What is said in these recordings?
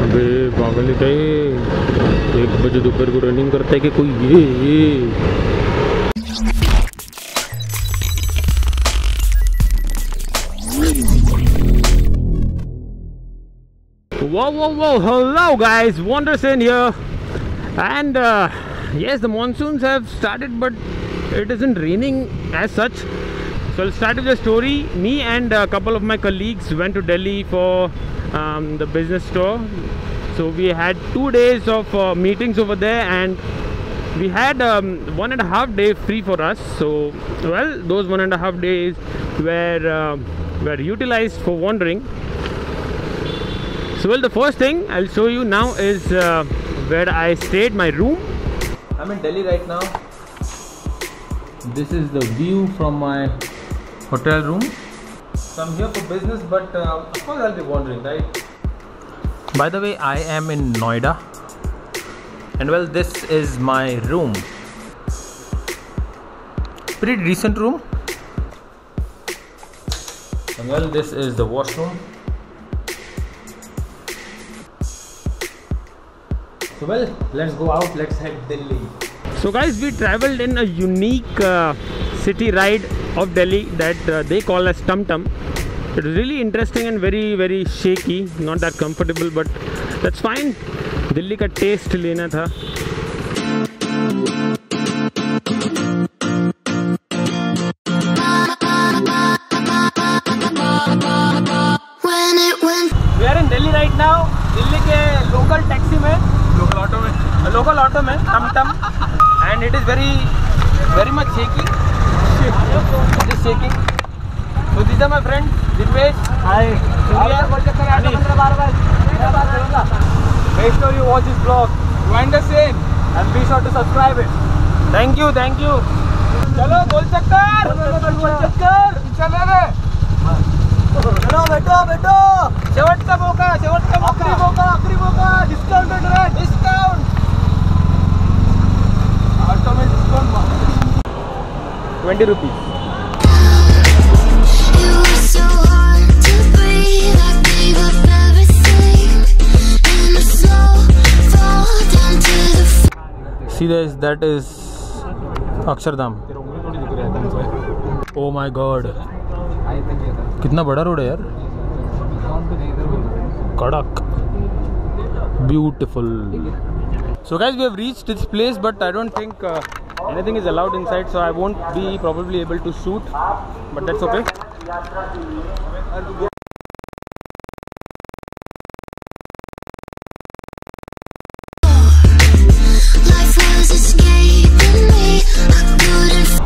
अबे पागल है 1 बजे दोपहर को रनिंग करता है कि कोई ये Whoa, hello guys, Wonderson here. And yes, the monsoons have started, but it isn't raining as such. So I'll start with the story. Me and a couple of my colleagues went to Delhi for the business tour. So we had 2 days of meetings over there, and we had 1.5 day free for us. So well, those 1.5 days were utilized for wandering. So well, the first thing I'll show you now is where I stayed, my room. I'm in Delhi right now. This is the view from my hotel room. So I'm here for business, but of course I'll be wandering, right? By the way, I am in Noida, and well, this is my room. Pretty decent room. And well, this is the washroom. So well, let's go out, let's head Delhi. So guys, we traveled in a unique city ride of Delhi that they call as Tum Tum. It was really interesting and very shaky, not that comfortable, but that's fine. Delhi ka taste lena tha. We are in Delhi right now. Delhi ke local taxi mein, local auto mein, Tum Tum, and it is very much shaky. It is shaking. So these are my friends, Dipesh. Hi. Make sure you watch this vlog. Wind us in and be sure to subscribe it. Thank you. चलो गोल चक्कर. चलो रे. चलो बैठो. शेवटचा मौका. आखरी मौका. Discounted rate. डिस्काउंट. ऑटो में discount 20 rupees. See this, that is Akshardham. Oh my god, कितना बड़ा रोड है यार. कड़क, beautiful. So guys, we have reached this place, but I don't think anything is allowed inside, so I won't be probably able to shoot, but that's okay.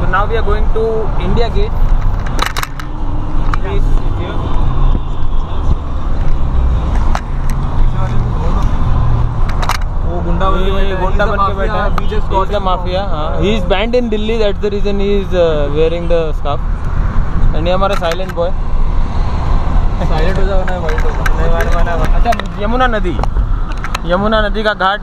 So now we are going to India Gate. Please, गुंडा बन के बैठा है. He is the mafia. He is banned in Delhi. That's the reason he is wearing the scarf. And ये हमारा silent boy. Silent हो जाओ ना, white हो जाओ. अच्छा, यमुना नदी का घाट.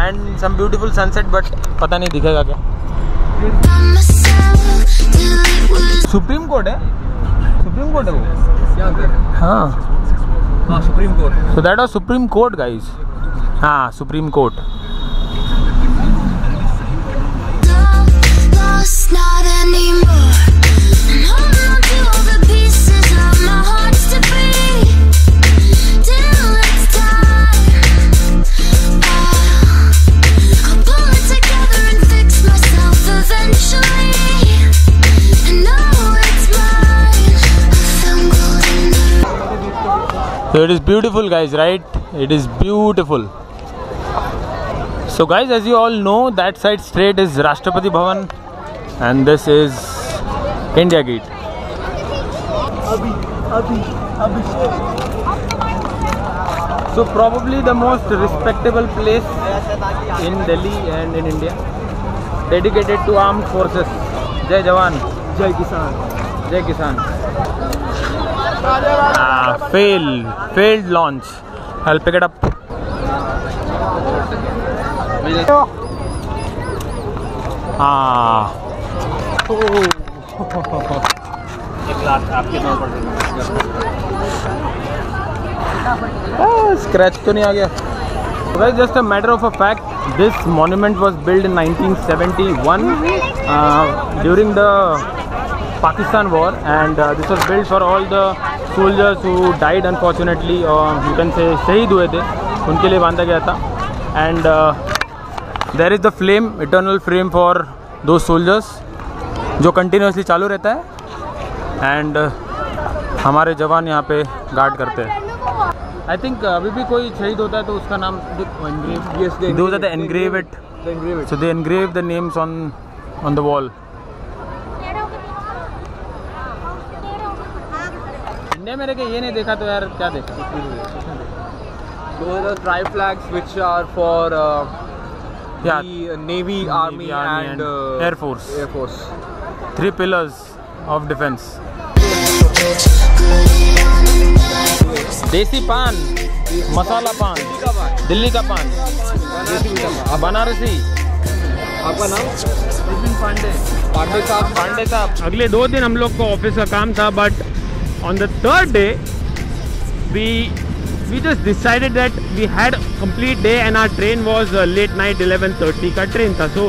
And some beautiful sunset, but पता नहीं दिखेगा क्या. सुप्रीम कोर्ट है वो. हाँ, Supreme Court. So that was Supreme Court, guys. हाँ, Supreme Court. Not anymore. I'm holding on to all the pieces of my heart to breathe till it's time. I'll pull it together and fix myself eventually. And know it's mine. I found gold in the. So it is beautiful, guys, right? It is beautiful. So guys, as you all know, that side straight is Rashtrapati Bhavan, and this is India Gate. So probably the most respectable place in Delhi and in India, dedicated to armed forces. Jai Jawan, Jai Kisan, Jai Kisan. Failed launch. I'll pick it up. $1 lakh आपके नाम पर. Scratch तो नहीं आ गया। Guys, just a matter of a fact, this monument was built in 1971 during the Pakistan war, and this was built for all the soldiers who died unfortunately, or you can say शहीद हुए थे, उनके लिए बांधा गया था। And there is the flame, eternal flame for those soldiers, जो continuously चालू रहता है, and हमारे जवान यहाँ पे गार्ड करते हैं। आई थिंक अभी भी कोई शहीद होता है तो उसका नाम engrave it, so they engrave the names on the wall. India में रह के ये नहीं देखा तो यार क्या देखा। Those are tri flags which are for the Navy, Army and Air Force. 3 pillars of defense. देसी पान, मसाला पान, दिल्ली का पान, बनारसी। आपका नाम? पांडे साहब। अगले 2 दिन हम लोग को ऑफिस का काम था, but on the 3rd day we just decided that we had a complete day and our train was late night 11:30 का train था, so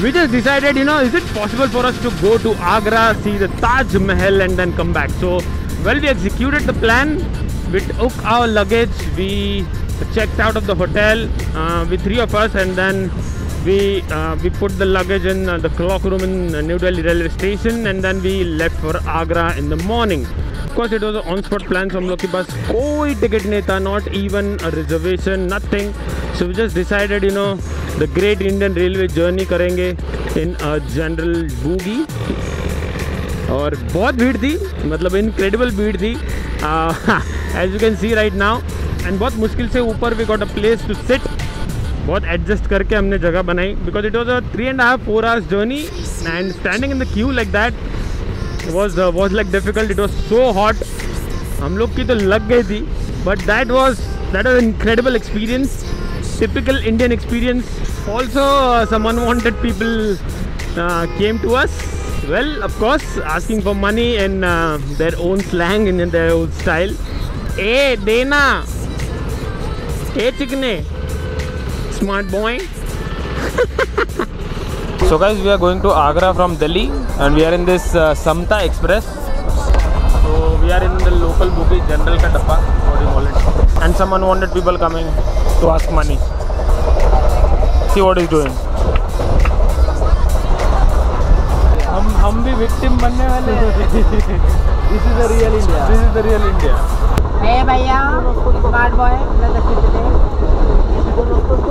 we just decided, you know, is it possible for us to go to Agra, see the Taj Mahal and then come back. So well, we executed the plan. We took our luggage, we checked out of the hotel with 3 of us, and then we put the luggage in the clock room in New Delhi railway station, and then we left for Agra in the morning. Of course it was an on spot plan, so हम लोग के पास कोई ticket नहीं था, not even a reservation, nothing. So we just decided, you know, the great Indian railway journey करेंगे in a general bogie. और बहुत भीड़ थी, मतलब इनक्रेडिबल भीड़ थी, as you can see right now, and बहुत मुश्किल से ऊपर we got a place to sit, बहुत एडजस्ट करके हमने जगह बनाई, because it was a 3.5-4 hours journey, and standing in the queue like that was like difficult. It was so hot, हम लोग की तो लग गई थी, but that was an incredible experience, typical Indian experience. Also some unwanted people came to us, well, of course asking for money in their own slang, in their own style. ए देना, ए चिकने, smart boy. So guys, we are going to Agra from Delhi, and we are in this Samta Express. So we are in the local bogie, general ka dabba, what do you call it, and some unwanted people coming to ask money. See what he's doing. हम भी victim बनने वाले हैं. This is the real India. This is the real India. ए भैया, smart boy,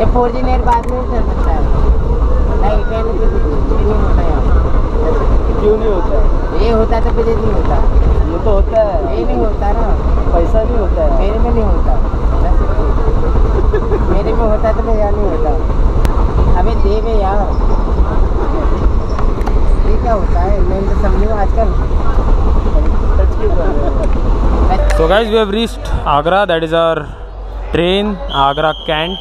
ये 4G net बाद में चल सकता है, नहीं ट्रेन नहीं होता है। क्यों नहीं होता है? ये होता तो फिर नहीं होता, ये तो होता है। ये नहीं होता ना, पैसा नहीं होता है। मेरे में नहीं होता, मेरे में होता तो मेरा नहीं होता। अबे दे में यार, ये क्या होता है, मैं तो समझूँ आजकल। So guys, we have reached Agra. That is our train, Agra Cant.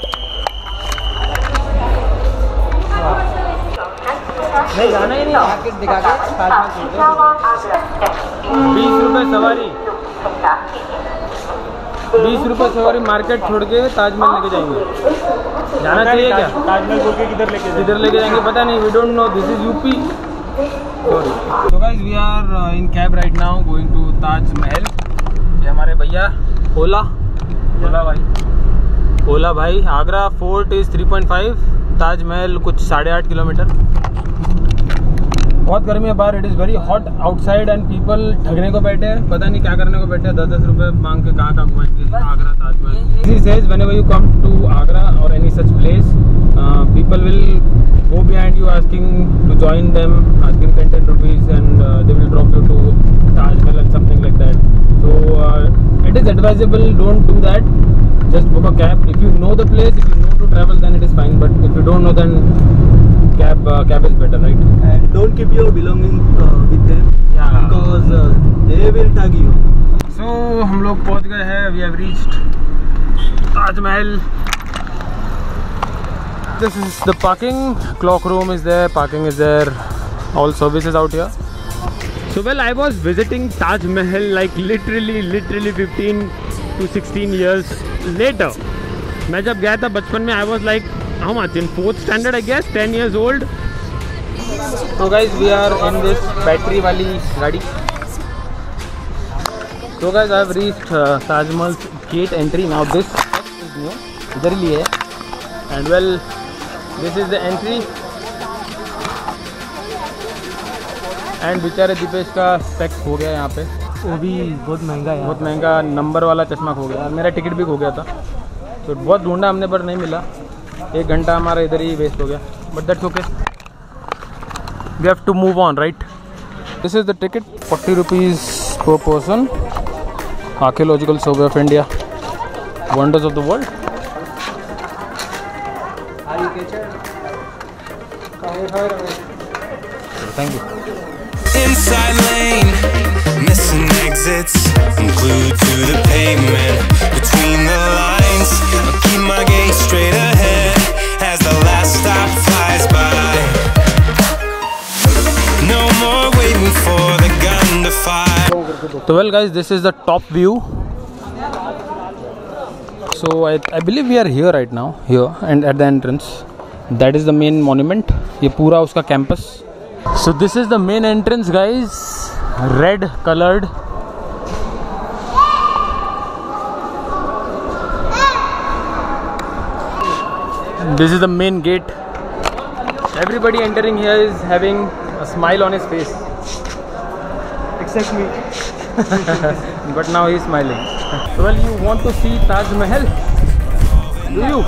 नहीं जाना ही नहीं, मार्केट दिखा के 20 रुपए सवारी, 20 रुपए सवारी मार्केट छोड़ के ताजमहल लेके जाएंगे। जाना चाहिए क्या? ताजमहल बोल के किधर लेके जाएंगे पता नहीं, we don't know. This is UP. Sorry. So guys, we are in cab right now going to Taj Mahal. ये हमारे भैया ओला भाई। आगरा फोर्ट इज़ 3.5, ताजमहल कुछ 8.5 किलोमीटर। बहुत गर्मी है बाहर, it is very hot outside, and people ठगने को बैठे हैं, पता नहीं क्या करने को बैठे हैं। 10-10 रुपये मांग के कहाँ घुमाएंगे Agra Taj Mahal. He says whenever you come to Agra or any such place, people will go behind you asking to join them, asking 10 rupees, and they will drop you to Taj Mahal and something like that. So it is advisable, don't do that. Just book a cab. If you know the place, if you know to travel, then it is fine. But if you don't know, then cab is better, right? And don't keep your belongings with them, because they will tag you. So हम लोग पहुँच गए हैं. We have reached Taj Mahal. This is the parking. Clock room is there. Parking is there. All services out here. So well, I was visiting Taj Mahal like literally 15 to 16 years later. मैं जब गया था बचपन में, I was like how much in 4th standard I guess, 10 years old. So guys, we are in this battery वाली गाड़ी. So guys, I have reached Taj Mahal's gate entry. Now this is new. इधर ही है. And well, this is the entry. And बेचारे दीपेश का specs हो गया यहाँ पे. वो भी बहुत महंगा है, बहुत महंगा नंबर वाला चश्मा खो गया. मेरा टिकट भी खो गया था, तो बहुत ढूंढा हमने पर नहीं मिला. 1 घंटा हमारा इधर ही वेस्ट हो गया. But that's okay. We have to move on, right? This is the ticket, 40 rupees per person. Archaeological Survey of India, Wonders of the World. Thank you. Inside lane, missing exits, glued to the pavement. Between the lines, I'll keep my gaze straight ahead as the last stop flies by. No more waiting for the gun to fire. So well guys, this is the top view. So I believe we are here right now, here and at the entrance. That is the main monument. ये पूरा उसका campus. So this is the main entrance guys, red colored. This is the main gate. Everybody entering here is having a smile on his face. Except me. But now he is smiling. So well, you want to see Taj Mahal? Do you?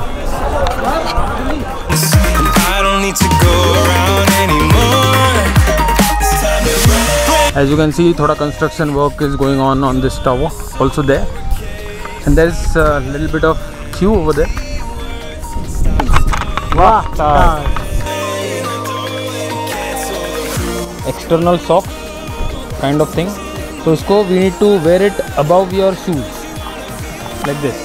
I don't need to go around anymore. It's time to run. As you can see, thoda construction work is going on this tower also there, and there is a little bit of queue over there. Wow, Taj. External socks kind of thing. So isko we need to wear it above your shoes like this.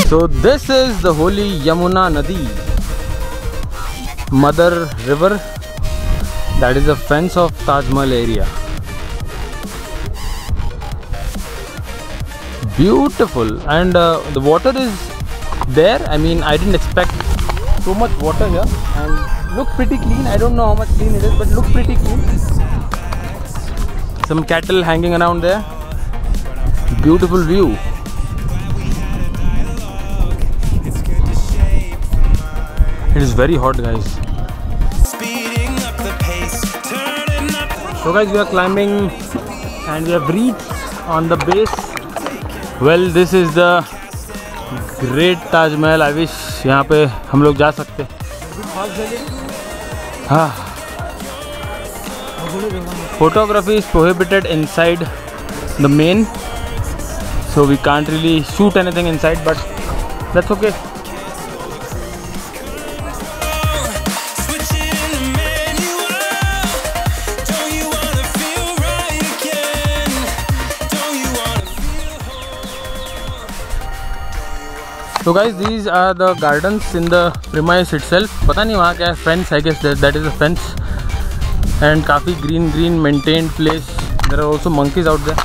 So this is the holy Yamuna Nadi, Mother River, that is the fence of Taj Mahal area. Beautiful. And the water is there. I mean, I didn't expect so much water here, and looks pretty clean. I don't know how much clean it is, but looks pretty clean. Some cattle hanging around there. Beautiful view. It is very hot guys. Speeding up the pace, turning up. So guys, we are climbing and we have reached on the base. Well, this is the great Taj Mahal. I wish यहाँ पे हम लोग जा सकते. हाँ. Photography is prohibited inside the main, so we can't really shoot anything inside, but that's okay. So guys, these are the gardens in the premise itself. पता नहीं वहाँ क्या है, fence I guess that is a fence, and काफ़ी green maintained place. There are also monkeys out there.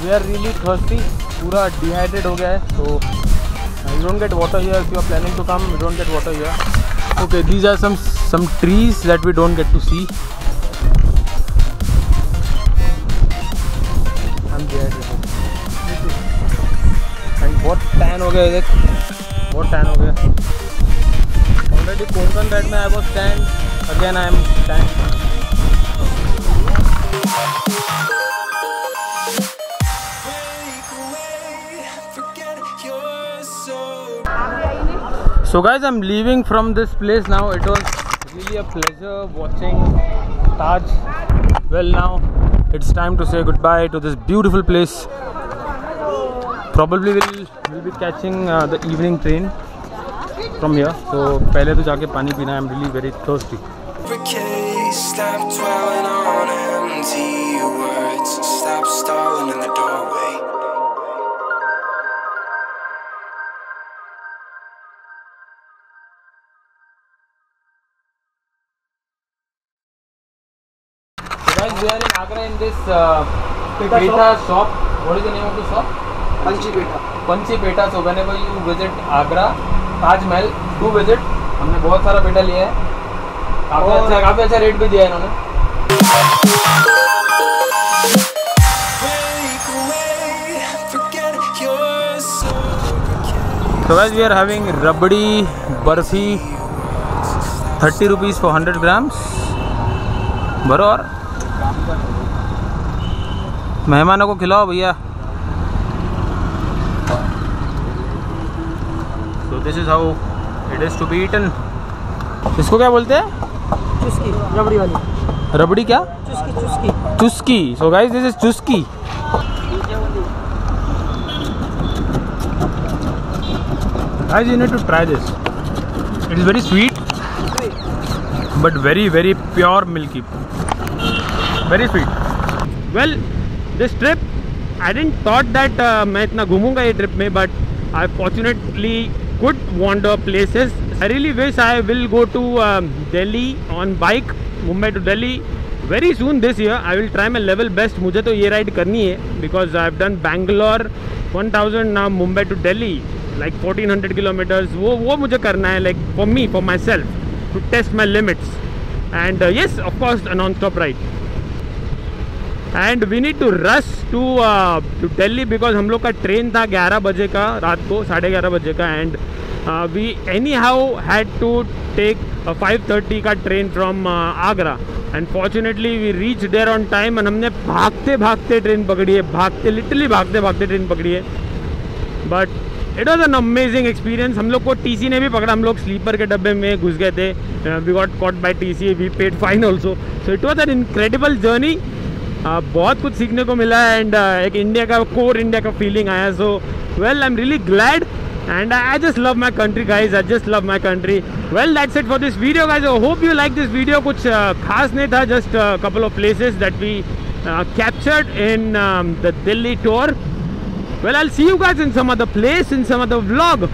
We are really thirsty, पूरा dehydrated हो गया है, so you don't get water here. If you are planning to come, you don't get water here. Okay, these are some trees that we don't get to see. I'm dehydrated. बहुत tan हो गया इधर, बहुत tan हो गया. Already Konkan ride में I was tan, again I am tan. So guys, I'm leaving from this place now. It was really a pleasure watching Taj. Well, now it's time to say goodbye to this beautiful place. Probably we'll be catching the evening train from here. So पहले तो जाके पानी पीना है. I'm really very thirsty. Stop dwelling on empty words. Stop stalling in the doorway. guys, we are in Agra in this Peta shop. What is the name of the shop? Panchi Peta. So whenever you visit Agra, Taj Mahal, do visit. हमने बहुत सारा PETA लिया है. काफी अच्छा rate भी दिया है इन्होंने. So guys, we are having rabdi barfi, 30 rupees for 100 grams. भरो और मेहमानों को खिलाओ भैया. So this is how it is to be eaten. इसको क्या बोलते हैं? चुस्की, रबड़ी वाली. रबड़ी क्या? चुस्की. चुस्की. So guys, this is चुस्की. Guys, you need to try this. It is very sweet, but very pure milky. Very sweet. Well, this trip, I didn't thought that मैं इतना घूमूंगा ये trip में, but I fortunately could wander places. I really wish I will go to Delhi on bike, Mumbai to Delhi very soon this year. I will try my level best. मुझे तो ये ride करनी है because I've done Bangalore 1000, now Mumbai to Delhi like 1400 kilometers. वो मुझे करना है, like for me, for myself, to test my limits. And yes, of course, a non-stop ride. And we need to rush to Delhi because हम लोग का train था 11 बजे का, रात को 11:30 बजे का. And we anyhow had to take a 5:30 का train from Agra. And fortunately we reached there on time. and हमने भागते भागते ट्रेन पकड़ी है, लिटरली भागते ट्रेन पकड़ी है. But it was an amazing experience. हम लोग को टीसी ने भी पकड़ा. हम लोग स्लीपर के डब्बे में घुस गए थे. We got caught by TC. We paid fine also. So it was an incredible journey. बहुत कुछ सीखने को मिला. एंड एक इंडिया का कोर इंडिया का फीलिंग आया. So well, I am really glad and I just love my country, guys. I just love my country. Well, that's it for this video, guys. I hope you like this video. कुछ खास नहीं था, just a couple of places that we captured in the Delhi tour. Well, I'll see you guys in some other place, in some other vlog.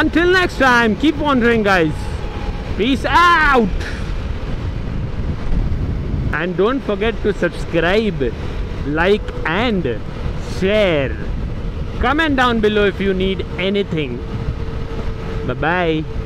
Until next time, keep wandering, guys. Peace out. And don't forget to subscribe, like and share. Comment down below if you need anything. Bye bye.